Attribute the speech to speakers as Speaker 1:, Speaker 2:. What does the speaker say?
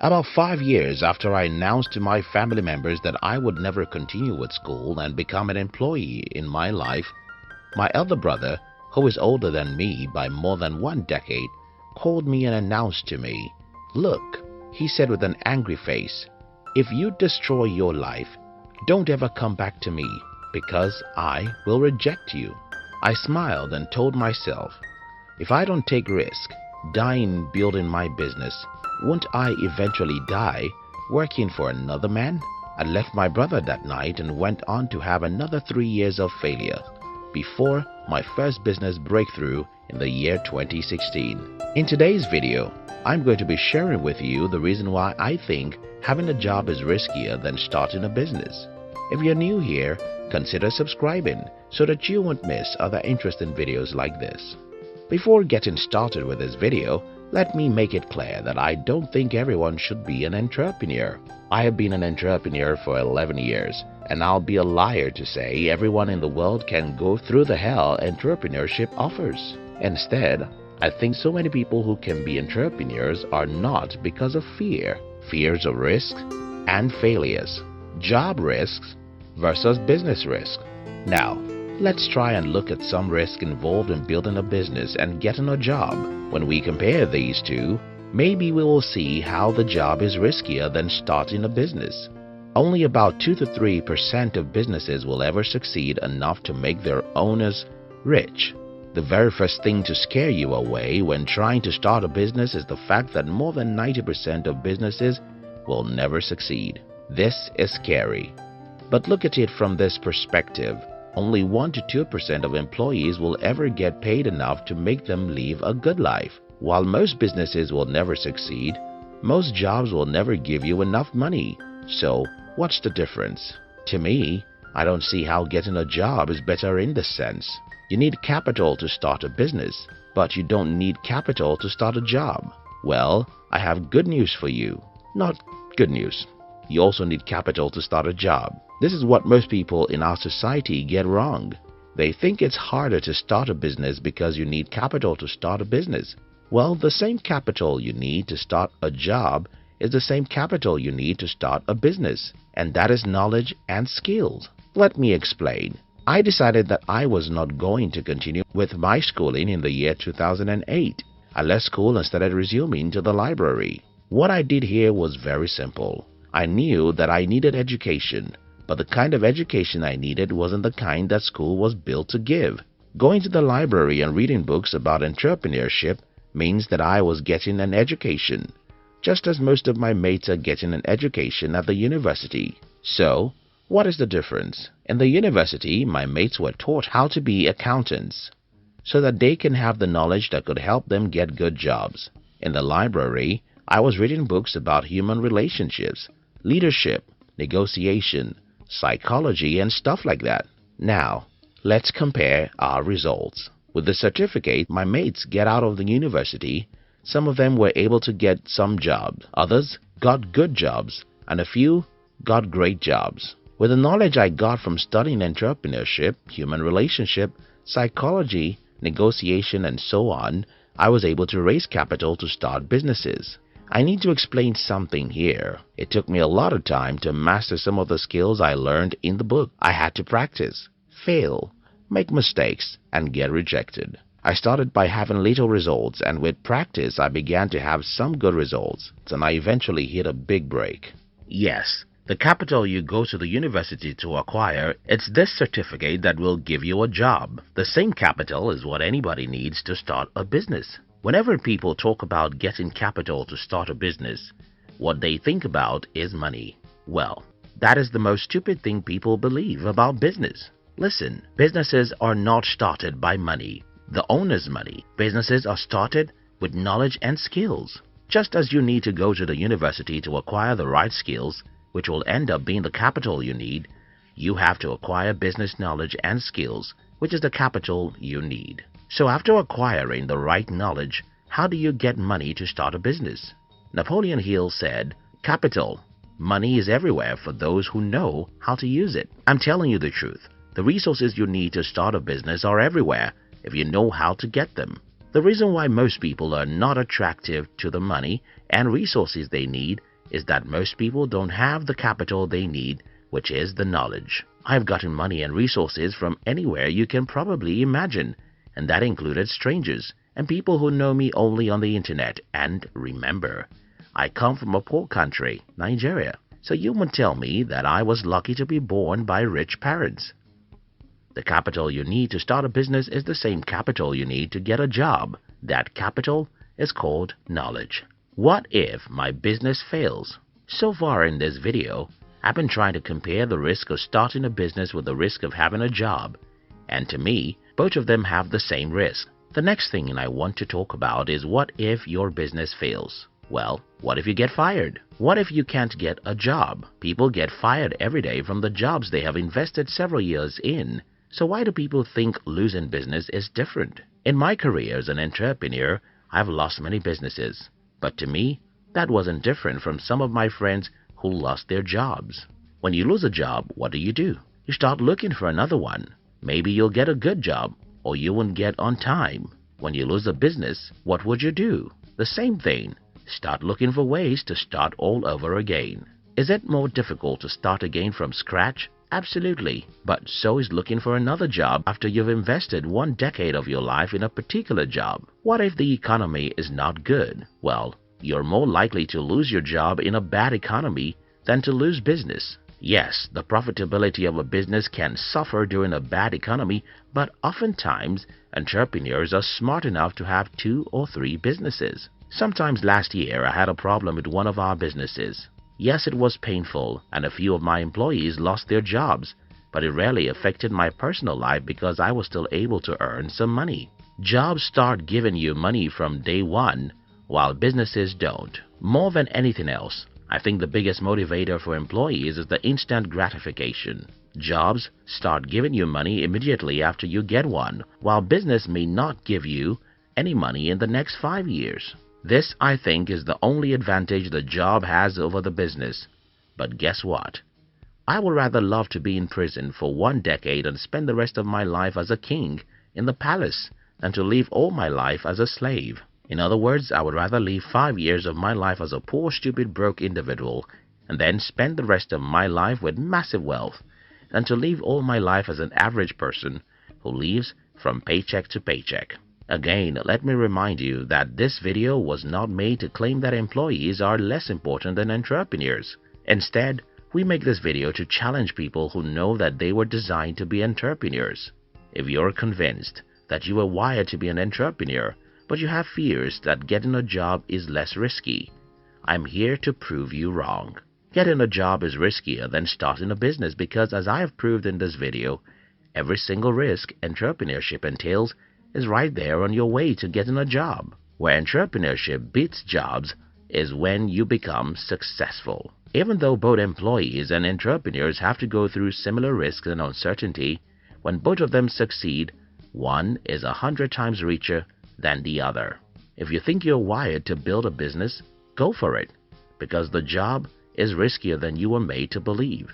Speaker 1: About 5 years after I announced to my family members that I would never continue with school and become an employee in my life, my elder brother, who is older than me by more than 1 decade, called me and announced to me, "Look," he said with an angry face, "if you destroy your life, don't ever come back to me because I will reject you." I smiled and told myself, if I don't take risk, dying building my business, won't I eventually die working for another man? I left my brother that night and went on to have another 3 years of failure before my first business breakthrough in the year 2016. In today's video, I'm going to be sharing with you the reason why I think having a job is riskier than starting a business. If you're new here, consider subscribing so that you won't miss other interesting videos like this. Before getting started with this video, let me make it clear that I don't think everyone should be an entrepreneur. I have been an entrepreneur for 11 years, and I'll be a liar to say everyone in the world can go through the hell entrepreneurship offers. Instead, I think so many people who can be entrepreneurs are not because of fears of risks and failures, job risks versus business risk. Now, let's try and look at some risk involved in building a business and getting a job. When we compare these two, maybe we will see how the job is riskier than starting a business. Only about 2 to 3% of businesses will ever succeed enough to make their owners rich. The very first thing to scare you away when trying to start a business is the fact that more than 90% of businesses will never succeed. This is scary. But look at it from this perspective. Only 1 to 2% of employees will ever get paid enough to make them live a good life. While most businesses will never succeed, most jobs will never give you enough money. So, what's the difference? To me, I don't see how getting a job is better in this sense. You need capital to start a business, but you don't need capital to start a job. Well, I have good news for you. Not good news. You also need capital to start a job. This is what most people in our society get wrong. They think it's harder to start a business because you need capital to start a business. Well, the same capital you need to start a job is the same capital you need to start a business, and that is knowledge and skills. Let me explain. I decided that I was not going to continue with my schooling in the year 2008. I left school and started resuming to the library. What I did here was very simple. I knew that I needed education, but the kind of education I needed wasn't the kind that school was built to give. Going to the library and reading books about entrepreneurship means that I was getting an education, just as most of my mates are getting an education at the university. So, what is the difference? In the university, my mates were taught how to be accountants, so that they can have the knowledge that could help them get good jobs. In the library, I was reading books about human relationships, leadership, negotiation, psychology, and stuff like that. Now, let's compare our results. With the certificate my mates get out of the university, some of them were able to get some jobs, others got good jobs, and a few got great jobs. With the knowledge I got from studying entrepreneurship, human relationship, psychology, negotiation, and so on, I was able to raise capital to start businesses. I need to explain something here. It took me a lot of time to master some of the skills I learned in the book. I had to practice, fail, make mistakes, and get rejected. I started by having little results, and with practice I began to have some good results, and I eventually hit a big break. Yes, the capital you go to the university to acquire, it's this certificate that will give you a job. The same capital is what anybody needs to start a business. Whenever people talk about getting capital to start a business, what they think about is money. Well, that is the most stupid thing people believe about business. Listen, businesses are not started by money, the owner's money. Businesses are started with knowledge and skills. Just as you need to go to the university to acquire the right skills, which will end up being the capital you need, you have to acquire business knowledge and skills, which is the capital you need. So after acquiring the right knowledge, how do you get money to start a business? Napoleon Hill said, "Capital, money is everywhere for those who know how to use it." I'm telling you the truth. The resources you need to start a business are everywhere if you know how to get them. The reason why most people are not attractive to the money and resources they need is that most people don't have the capital they need, which is the knowledge. I've gotten money and resources from anywhere you can probably imagine, and that included strangers and people who know me only on the internet. And remember, I come from a poor country, Nigeria, so you won't tell me that I was lucky to be born by rich parents. The capital you need to start a business is the same capital you need to get a job. That capital is called knowledge. What if my business fails? So far in this video, I've been trying to compare the risk of starting a business with the risk of having a job. And to me, both of them have the same risk. The next thing I want to talk about is what if your business fails? Well, what if you get fired? What if you can't get a job? People get fired every day from the jobs they have invested several years in. So why do people think losing business is different? In my career as an entrepreneur, I've lost many businesses. But to me, that wasn't different from some of my friends who lost their jobs. When you lose a job, what do? You start looking for another one. Maybe you'll get a good job, or you won't get on time. When you lose a business, what would you do? The same thing. Start looking for ways to start all over again. Is it more difficult to start again from scratch? Absolutely. But so is looking for another job after you've invested 1 decade of your life in a particular job. What if the economy is not good? Well, you're more likely to lose your job in a bad economy than to lose business. Yes, the profitability of a business can suffer during a bad economy, but oftentimes entrepreneurs are smart enough to have 2 or 3 businesses. Sometimes last year I had a problem with one of our businesses. Yes, it was painful and a few of my employees lost their jobs, but it rarely affected my personal life because I was still able to earn some money. Jobs start giving you money from day one, while businesses don't. More than anything else, I think the biggest motivator for employees is the instant gratification. Jobs start giving you money immediately after you get one, while business may not give you any money in the next 5 years. This, I think, is the only advantage the job has over the business. But guess what? I would rather love to be in prison for 1 decade and spend the rest of my life as a king in the palace than to live all my life as a slave. In other words, I would rather live 5 years of my life as a poor, stupid, broke individual and then spend the rest of my life with massive wealth than to live all my life as an average person who lives from paycheck to paycheck. Again, let me remind you that this video was not made to claim that employees are less important than entrepreneurs. Instead, we make this video to challenge people who know that they were designed to be entrepreneurs. If you're convinced that you were wired to be an entrepreneur, but you have fears that getting a job is less risky, I'm here to prove you wrong. Getting a job is riskier than starting a business because, as I have proved in this video, every single risk entrepreneurship entails is right there on your way to getting a job. Where entrepreneurship beats jobs is when you become successful. Even though both employees and entrepreneurs have to go through similar risks and uncertainty, when both of them succeed, one is 100 times richer than the other. If you think you're wired to build a business, go for it, because the job is riskier than you were made to believe.